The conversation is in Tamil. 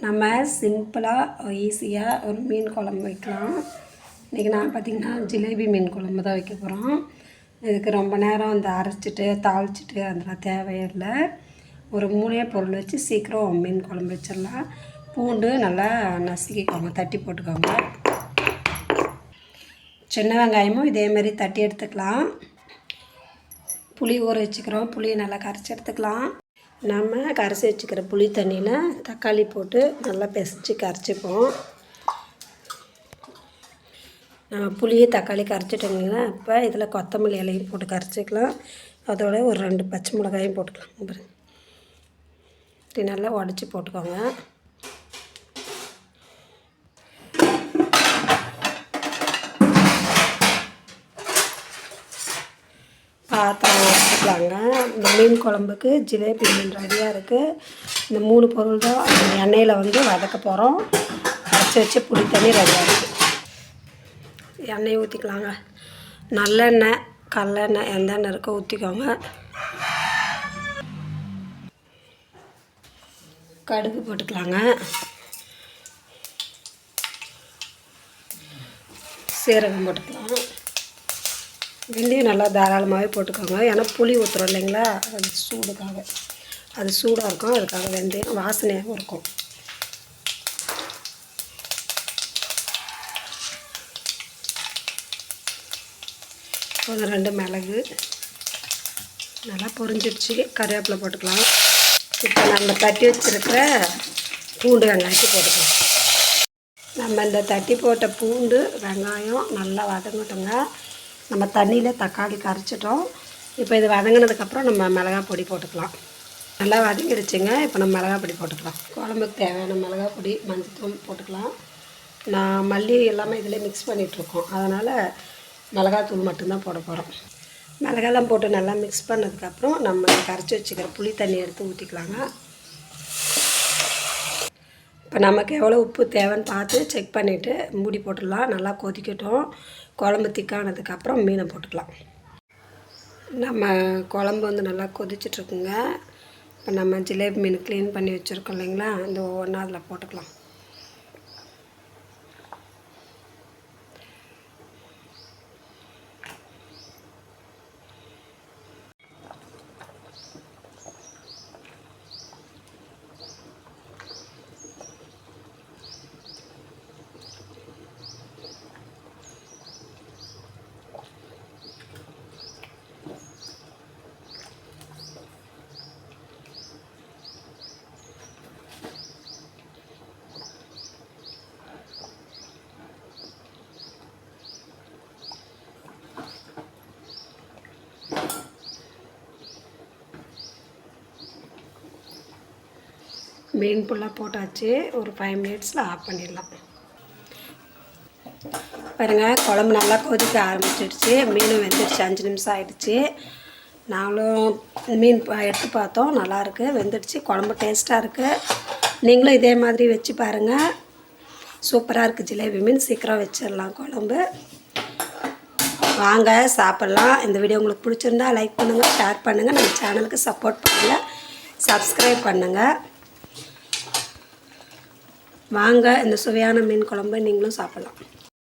நம்ம சிம்பிளாக ஈஸியாக ஒரு மீன் குழம்பு வைக்கலாம். இன்றைக்கி நான் பார்த்திங்கன்னா ஜிலேபி மீன் குழம்பு தான் வைக்க போகிறோம். இதுக்கு ரொம்ப நேரம் அந்த அரைச்சிட்டு தாளிச்சிட்டு அதெல்லாம் தேவையில்லை. ஒரு 3 பொருள் வச்சு சீக்கிரம் மீன் குழம்பு வச்சிடலாம். பூண்டு நல்லா நசுக்கிக்கோங்க, தட்டி போட்டுக்கோங்க. சின்ன வெங்காயமும் இதேமாரி தட்டி எடுத்துக்கலாம். புளி ஊற வச்சுக்கிறோம், புளியை நல்லா கரைச்சி எடுத்துக்கலாம். நம்ம கரைச்சி வச்சுக்கிற புளி தண்ணியில் தக்காளி போட்டு நல்லா பிசைச்சி கரைச்சிப்போம். நம்ம புளியை தக்காளி கரைச்சிட்டோங்கன்னா இப்போ இதில் கொத்தமல்லி இலையும் போட்டு கரைச்சிக்கலாம். அதோட ஒரு 2 பச்சை மிளகாயும் போட்டுக்கலாம். இப்படி நல்லா உடச்சி போட்டுக்கோங்க. பாத்திரம் வச்சுக்கலாங்க. இந்த மீன் குழம்புக்கு ஜிலேபி மீன் ரெடியாக இருக்குது. இந்த 3 பொருள் தான் எண்ணெயில் வதக்க போகிறோம். அரைச்சி வச்சு புளி தண்ணி ரெடியாக இருக்குது. எண்ணெய் ஊற்றிக்கலாங்க. நல்லெண்ணெய், கடலெண்ணெய், எந்த எண்ணெய் இருக்கோ ஊற்றிக்கோங்க. கடுகு போட்டுக்கலாங்க. சீரகம் போட்டுக்கலாம். வெந்தயம் நல்லா தாராளமாகவே போட்டுக்கோங்க. ஏன்னா புளி ஊற்றுறோம் இல்லைங்களா, அது சூடுக்காக, அது சூடாக இருக்கும், அதுக்காக வெந்தயம் வாசனையாகவும் இருக்கும். ஒரு 2 மிளகு நல்லா பொரிஞ்சிடுச்சு. கருவேப்பிலை போட்டுக்கலாம். இப்போ நம்ம தட்டி வச்சுருக்கிற பூண்டு வெங்காயத்தை போட்டுக்கலாம். நம்ம இந்த தட்டி போட்ட பூண்டு வெங்காயம் நல்லா வதங்கட்டுங்க. நம்ம தண்ணியில் தக்காளி கரைச்சிட்டோம். இப்போ இது வதங்கினதுக்கப்புறம் நம்ம மிளகா பொடி போட்டுக்கலாம். நல்லா வதங்கிடுச்சுங்க. இப்போ நம்ம மிளகா பொடி போட்டுக்கலாம். குழம்புக்கு தேவையான மிளகா பொடி, மஞ்சத்தூள் போட்டுக்கலாம். நான் மல்லி எல்லாமே இதில் மிக்ஸ் பண்ணிகிட்ருக்கோம், அதனால் மிளகாத்தூள் மட்டும்தான் போட போகிறோம். மிளகாலாம் போட்டு நல்லா மிக்ஸ் பண்ணதுக்கப்புறம் நம்ம கரைச்சி வச்சுக்கிற புளி தண்ணி எடுத்து ஊற்றிக்கலாங்க. இப்போ நமக்கு எவ்வளோ உப்பு தேவைன்னு பார்த்து செக் பண்ணிவிட்டு மூடி போட்டுடலாம். நல்லா கொதிக்கட்டும். குழம்பு திக்கானதுக்கப்புறம் மீனை போட்டுக்கலாம். நம்ம குழம்பு நல்லா கொதிச்சிட்ருக்குங்க. இப்போ நம்ம ஜிலேபி மீன் க்ளீன் பண்ணி வச்சுருக்கோம் இல்லைங்களா, இந்த ஒவ்வொன்றா அதில் போட்டுக்கலாம். மீன் ஃபுல்லாக போட்டாச்சு. ஒரு 5 மினிட்ஸில் ஆஃப் பண்ணிடலாம். பாருங்கள், குழம்பு நல்லா கொதிக்க ஆரம்பிச்சிடுச்சு. மீனும் வெந்துடுச்சு. 5 நிமிஷம் ஆகிடுச்சு. நாங்களும் மீன் எடுத்து பார்த்தோம், நல்லாயிருக்கு, வெந்துடுச்சு. குழம்பு டேஸ்ட்டாக இருக்குது. நீங்களும் இதே மாதிரி வச்சு பாருங்கள். சூப்பராக இருக்குது ஜிலேபி மீன். சீக்கிரம் வச்சிடலாம் குழம்பு. வாங்க சாப்பிட்லாம். இந்த வீடியோ உங்களுக்கு பிடிச்சிருந்தா லைக் பண்ணுங்கள், ஷேர் பண்ணுங்கள், நம்ம சேனலுக்கு சப்போர்ட் பண்ணுங்கள், சப்ஸ்கிரைப் பண்ணுங்கள். வாங்க, இந்த சுவையான மீன் குழம்பு நீங்களும் சாப்பிட்லாம்.